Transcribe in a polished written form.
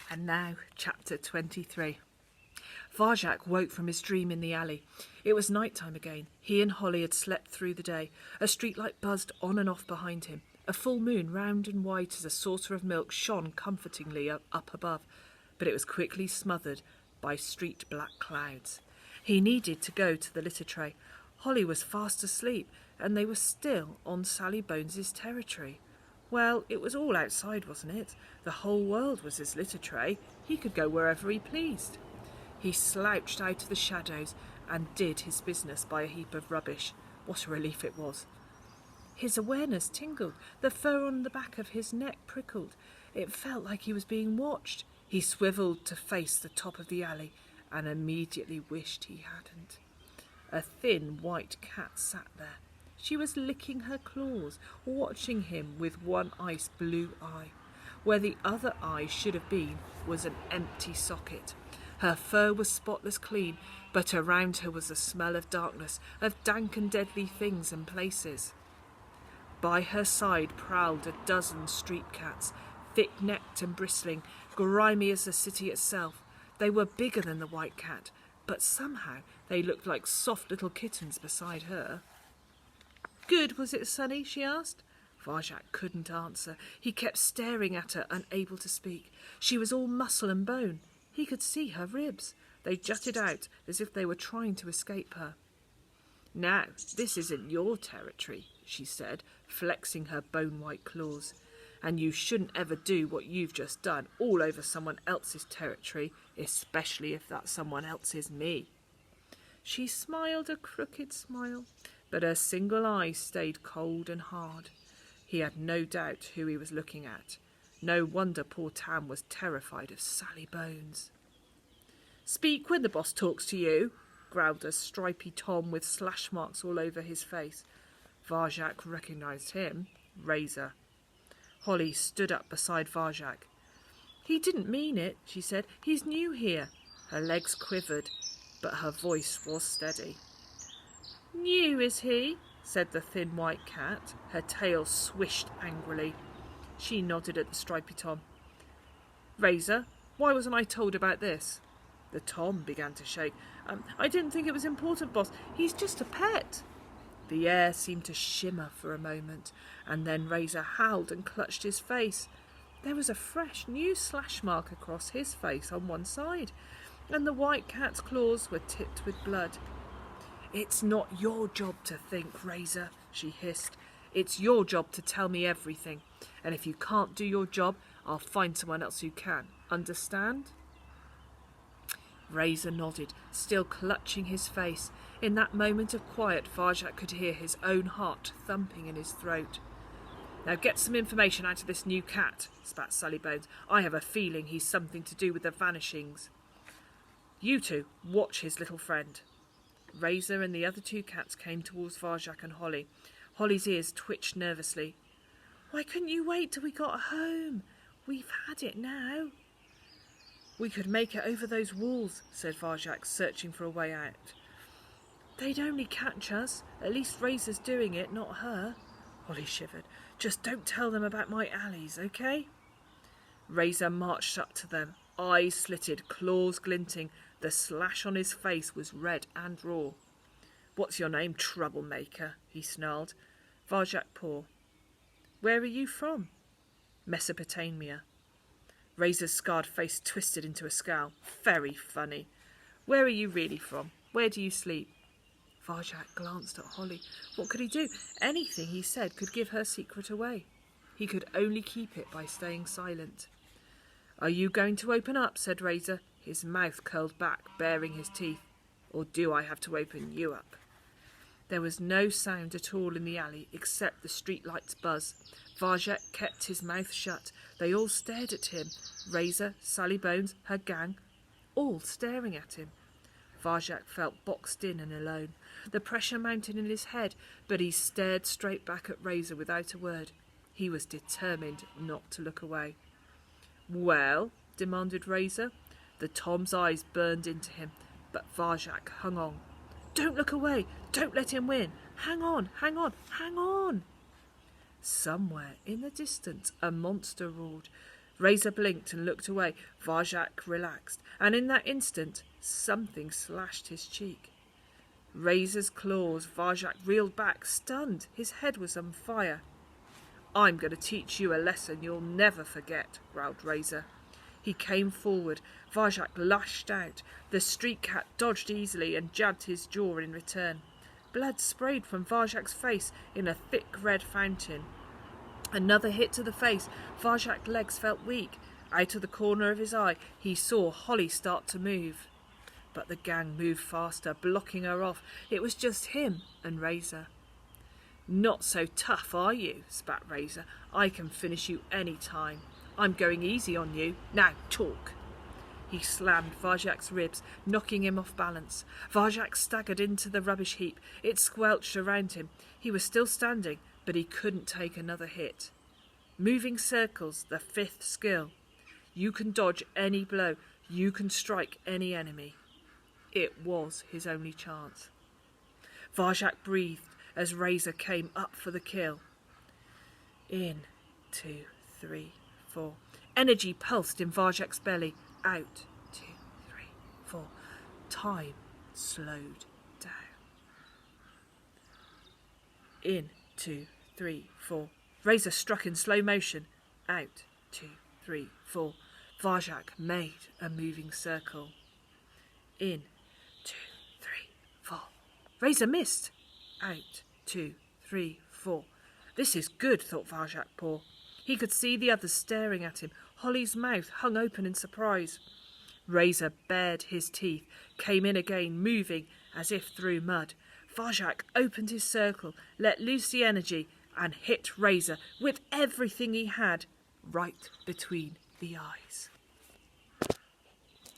And now, chapter 23. Varjak woke from his dream in the alley. It was night time again. He and Holly had slept through the day. A streetlight buzzed on and off behind him. A full moon, round and white as a saucer of milk, shone comfortingly up above, but it was quickly smothered by street black clouds. He needed to go to the litter tray. Holly was fast asleep, and they were still on Sally Bones's territory. Well, it was all outside, wasn't it? The whole world was his litter tray. He could go wherever he pleased. He slouched out of the shadows and did his business by a heap of rubbish. What a relief it was. His awareness tingled. The fur on the back of his neck prickled. It felt like he was being watched. He swivelled to face the top of the alley and immediately wished he hadn't. A thin white cat sat there. She was licking her claws, watching him with one ice blue eye. Where the other eye should have been was an empty socket. Her fur was spotless clean, but around her was a smell of darkness, of dank and deadly things and places. By her side prowled a dozen street cats, thick-necked and bristling, grimy as the city itself. They were bigger than the white cat, but somehow they looked like soft little kittens beside her. "Good, was it, Sonny?" she asked. Varjak couldn't answer. He kept staring at her, unable to speak. She was all muscle and bone. He could see her ribs. They jutted out as if they were trying to escape her. "Now, this isn't your territory," she said, flexing her bone-white claws. "And you shouldn't ever do what you've just done, all over someone else's territory, especially if that someone else is me." She smiled a crooked smile, but her single eye stayed cold and hard. He had no doubt who he was looking at. No wonder poor Tam was terrified of Sally Bones. "Speak when the boss talks to you," growled a stripy Tom with slash marks all over his face. Varjak recognised him. Razor. Holly stood up beside Varjak. "He didn't mean it," she said. "He's new here." Her legs quivered, but her voice was steady. "New, is he?" said the thin white cat. Her tail swished angrily. She nodded at the stripy Tom. "Razor, why wasn't I told about this?" The Tom began to shake. I didn't think it was important, boss. He's just a pet." The air seemed to shimmer for a moment, and then Razor howled and clutched his face. There was a fresh, new slash mark across his face on one side, and the white cat's claws were tipped with blood. "It's not your job to think, Razor," she hissed. "It's your job to tell me everything. And if you can't do your job, I'll find someone else who can. Understand?" Razor nodded, still clutching his face. In that moment of quiet, Varjak could hear his own heart thumping in his throat. "Now get some information out of this new cat," spat Sally Bones. "I have a feeling he's something to do with the vanishings. You two, watch his little friend." Razor and the other two cats came towards Varjak and Holly. Holly's ears twitched nervously. "Why couldn't you wait till we got home? We've had it now." "We could make it over those walls," said Varjak, searching for a way out. "They'd only catch us. At least Razor's doing it, not her." Holly shivered. "Just don't tell them about my alleys, okay?" Razor marched up to them, eyes slitted, claws glinting. The slash on his face was red and raw. "What's your name, troublemaker?" he snarled. "Varjak Paw." "Where are you from?" "Mesopotamia." Razor's scarred face twisted into a scowl. "Very funny. Where are you really from? Where do you sleep?" Varjak glanced at Holly. What could he do? Anything he said could give her secret away. He could only keep it by staying silent. "Are you going to open up?" said Razor, his mouth curled back, baring his teeth. "Or do I have to open you up?" There was no sound at all in the alley except the streetlight's buzz. Varjak kept his mouth shut. They all stared at him. Razor, Sally Bones, her gang, all staring at him. Varjak felt boxed in and alone. The pressure mounted in his head, but he stared straight back at Razor without a word. He was determined not to look away. "Well?" demanded Razor. The Tom's eyes burned into him, but Varjak hung on. "Don't look away! Don't let him win! Hang on! Hang on! Hang on!" Somewhere in the distance a monster roared. Razor blinked and looked away. Varjak relaxed, and in that instant, something slashed his cheek. Razor's claws. Varjak reeled back, stunned. His head was on fire. "I'm going to teach you a lesson you'll never forget," growled Razor. He came forward. Varjak lashed out. The street cat dodged easily and jabbed his jaw in return. Blood sprayed from Varjak's face in a thick red fountain. Another hit to the face. Varjak's legs felt weak. Out of the corner of his eye, he saw Holly start to move. But the gang moved faster, blocking her off. It was just him and Razor. "Not so tough, are you?" spat Razor. "I can finish you any time. I'm going easy on you. Now talk." He slammed Varjak's ribs, knocking him off balance. Varjak staggered into the rubbish heap. It squelched around him. He was still standing, but he couldn't take another hit. Moving circles, the fifth skill. You can dodge any blow. You can strike any enemy. It was his only chance. Varjak breathed as Razor came up for the kill. In, 2, 3, 4. Energy pulsed in Varjak's belly. Out, 2, 3, 4. Time slowed down. In, 2, 3, 4. Razor struck in slow motion. Out, 2, 3, 4. Varjak made a moving circle. In, 2, 3, 4. Razor missed. Out, 2, 3, 4. This is good, thought Varjak Paw. He could see the others staring at him. Holly's mouth hung open in surprise. Razor bared his teeth, came in again, moving as if through mud. Varjak opened his circle, let loose the energy, and hit Razor with everything he had right between the eyes.